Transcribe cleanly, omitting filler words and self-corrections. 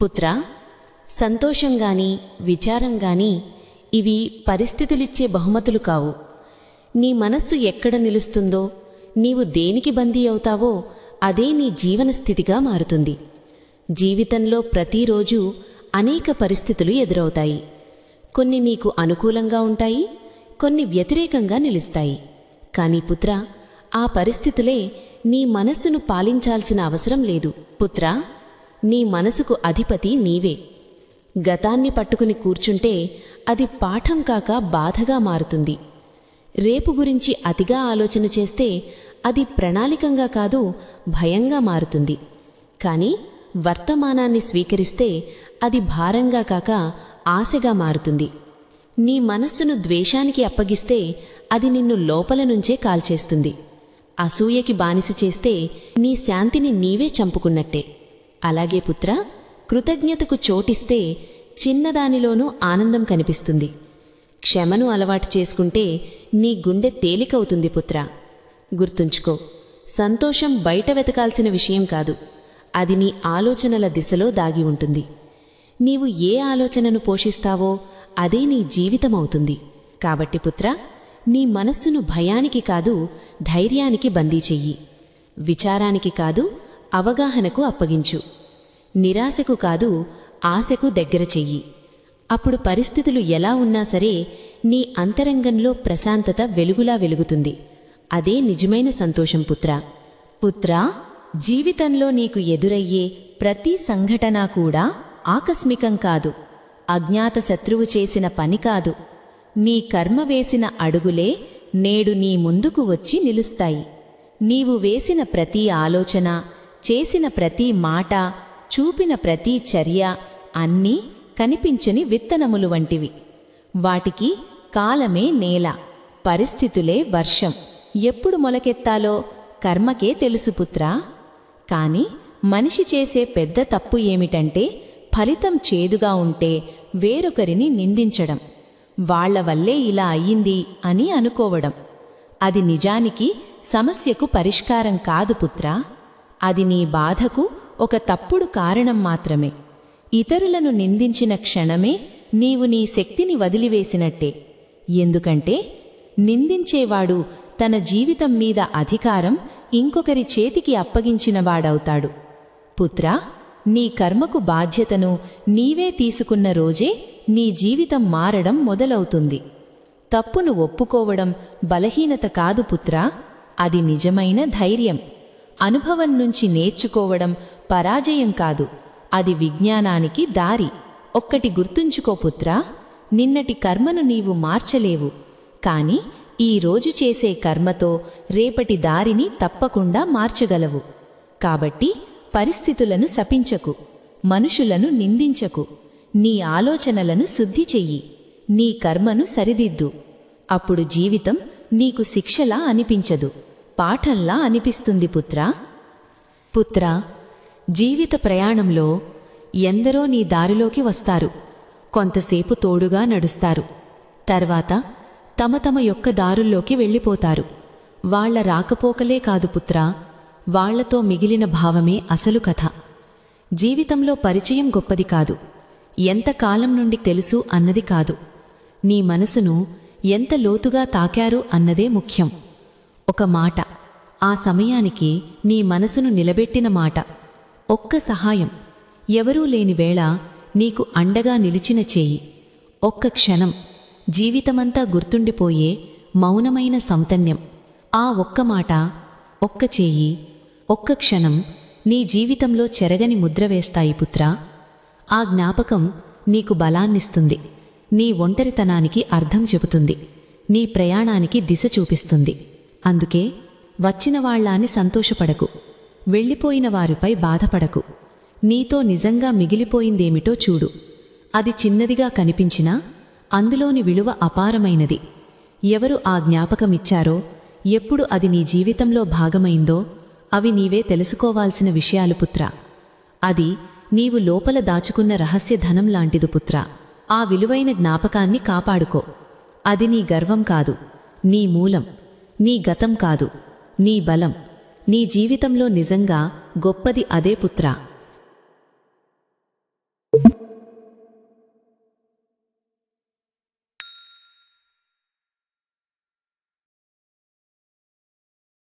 పుత్రా, సంతోషంగాని విచారంగాని ఇవి పరిస్థితులిచ్చే బహుమతులు కావు. నీ మనస్సు ఎక్కడ నిలుస్తుందో, నీవు దేనికి బందీ అవుతావో అదే నీ జీవనస్థితిగా మారుతుంది. జీవితంలో ప్రతిరోజూ అనేక పరిస్థితులు ఎదురవుతాయి. కొన్ని నీకు అనుకూలంగా ఉంటాయి, కొన్ని వ్యతిరేకంగా నిలుస్తాయి. కానీ పుత్రా, ఆ పరిస్థితులే నీ మనస్సును పాలించాల్సిన అవసరం లేదు. పుత్రా, నీ మనసుకు అధిపతి నీవే. గతాన్ని పట్టుకుని కూర్చుంటే అది పాఠం కాక బాధగా మారుతుంది. రేపు గురించి అతిగా ఆలోచన చేస్తే అది ప్రణాళికంగా కాదు, భయంగా మారుతుంది. కానీ వర్తమానాన్ని స్వీకరిస్తే అది భారంగా కాక ఆశగా మారుతుంది. నీ మనస్సును ద్వేషానికి అప్పగిస్తే అది నిన్ను లోపల నుంచే కాల్చేస్తుంది. అసూయకి బానిస చేస్తే నీ శాంతిని నీవే చంపుకున్నట్టే. అలాగే పుత్రా, కృతజ్ఞతకు చోటిస్తే చిన్నదానిలోనూ ఆనందం కనిపిస్తుంది. క్షమను అలవాటు చేసుకుంటే నీ గుండె తేలికవుతుంది. పుత్రా, గుర్తుంచుకో, సంతోషం బయట వెతకాల్సిన విషయం కాదు, అది నీ ఆలోచనల దిశలో దాగి ఉంటుంది. నీవు ఏ ఆలోచనను పోషిస్తావో అదే నీ జీవితమవుతుంది. కాబట్టి పుత్రా, నీ మనస్సును భయానికి కాదు, ధైర్యానికి బందీ చెయ్యి. విచారానికి కాదు, అవగాహనకు అప్పగించు. నిరాశకు కాదు, ఆశకు దగ్గర చెయ్యి. అప్పుడు పరిస్థితులు ఎలా ఉన్నా సరే నీ అంతరంగంలో ప్రశాంతత వెలుగులా వెలుగుతుంది. అదే నిజమైన సంతోషం. పుత్రా, పుత్రా, జీవితంలో నీకు ఎదురయ్యే ప్రతి సంఘటన కూడా ఆకస్మికం కాదు, అజ్ఞాత శత్రువు చేసిన పని కాదు. నీ కర్మ వేసిన అడుగులే నేడు నీ ముందుకు వచ్చి నిలుస్తాయి. నీవు వేసిన ప్రతి ఆలోచన, చేసిన ప్రతి మాట, చూపిన ప్రతి చర్య అన్నీ కనిపించని విత్తనములు వంటివి. వాటికి కాలమే నేల, పరిస్థితులే వర్షం. ఎప్పుడు మొలకెత్తాలో కర్మకే తెలుసు పుత్రా. కాని మనిషి చేసే పెద్ద తప్పు ఏమిటంటే ఫలితం చేదుగా ఉంటే వేరొకరిని నిందించడం, వాళ్ల వల్లే ఇలా అయ్యింది అని అనుకోవడం. అది నిజానికి సమస్యకు పరిష్కారం కాదు పుత్రా. అది నీ బాధకు ఒక తప్పుడు కారణం మాత్రమే. ఇతరులను నిందించిన క్షణమే నీవు నీ శక్తిని వదిలివేసినట్టే. ఎందుకంటే నిందించేవాడు తన జీవితం మీద అధికారం ఇంకొకరి చేతికి అప్పగించినవాడవుతాడు. పుత్రా, నీ కర్మకు బాధ్యతను నీవే తీసుకున్న రోజే నీ జీవితం మారడం మొదలవుతుంది. తప్పును ఒప్పుకోవడం బలహీనత కాదు పుత్రా, అది నిజమైన ధైర్యం. అనుభవం నుంచి నేర్చుకోవడం పరాజయం కాదు, అది విజ్ఞానానికి దారి. ఒక్కటి గుర్తుంచుకో పుత్రా, నిన్నటి కర్మను నీవు మార్చలేవు, కాని ఈ రోజు చేసే కర్మతో రేపటి దారిని తప్పకుండా మార్చగలవు. కాబట్టి పరిస్థితులను శపించకు, మనుషులను నిందించకు. నీ ఆలోచనలను శుద్ధి చెయ్యి, నీ కర్మను సరిదిద్దు. అప్పుడు జీవితం నీకు శిక్షలా అనిపించదు, పాఠంలా అనిపిస్తుంది. పుత్రా, పుత్రా, జీవిత ప్రయాణంలో ఎందరో నీ దారిలోకి వస్తారు. కొంతసేపు తోడుగా నడుస్తారు, తర్వాత తమ తమ యొక్క దారుల్లోకి వెళ్ళిపోతారు. వాళ్ల రాకపోకలే కాదు పుత్రా, వాళ్లతో మిగిలిన భావమే అసలు కథ. జీవితంలో పరిచయం గొప్పది కాదు, ఎంతకాలం నుండి తెలుసు అన్నది కాదు, నీ మనసును ఎంత లోతుగా తాకారు అన్నదే ముఖ్యం. ఒక మాట, ఆ సమయానికి నీ మనసును నిలబెట్టిన మాట. ఒక్క సహాయం, ఎవరూ లేని వేళ నీకు అండగా నిలిచిన చేయి. ఒక్క క్షణం, జీవితమంతా గుర్తుండిపోయే మౌనమైన సౌతన్యం. ఆ ఒక్క మాట, ఒక్క చేయి, ఒక్క క్షణం నీ జీవితంలో చెరగని ముద్ర వేస్తాయి పుత్రా. ఆ జ్ఞాపకం నీకు బలాన్నిస్తుంది, నీ ఒంటరితనానికి అర్థం చెబుతుంది, నీ ప్రయాణానికి దిశ చూపిస్తుంది. అందుకే వచ్చిన వాళ్ళాన్ని సంతోషపడకు, వెళ్ళిపోయిన వారిపై బాధపడకు. నీతో నిజంగా మిగిలిపోయిందేమిటో చూడు. అది చిన్నదిగా కనిపించినా అందులోని విలువ అపారమైనది. ఎవరు ఆ జ్ఞాపకమిచ్చారో, ఎప్పుడు అది నీ జీవితంలో భాగమైందో అవి నీవే తెలుసుకోవాల్సిన విషయాలు పుత్రా. అది నీవు లోపల దాచుకున్న రహస్యధనం లాంటిది పుత్రా. ఆ విలువైన జ్ఞాపకాన్ని కాపాడుకో. అది నీ గర్వం కాదు, నీ మూలం. నీ గతం కాదు, నీ బలం. నీ జీవితంలో నిజంగా గొప్పది అదే పుత్రా.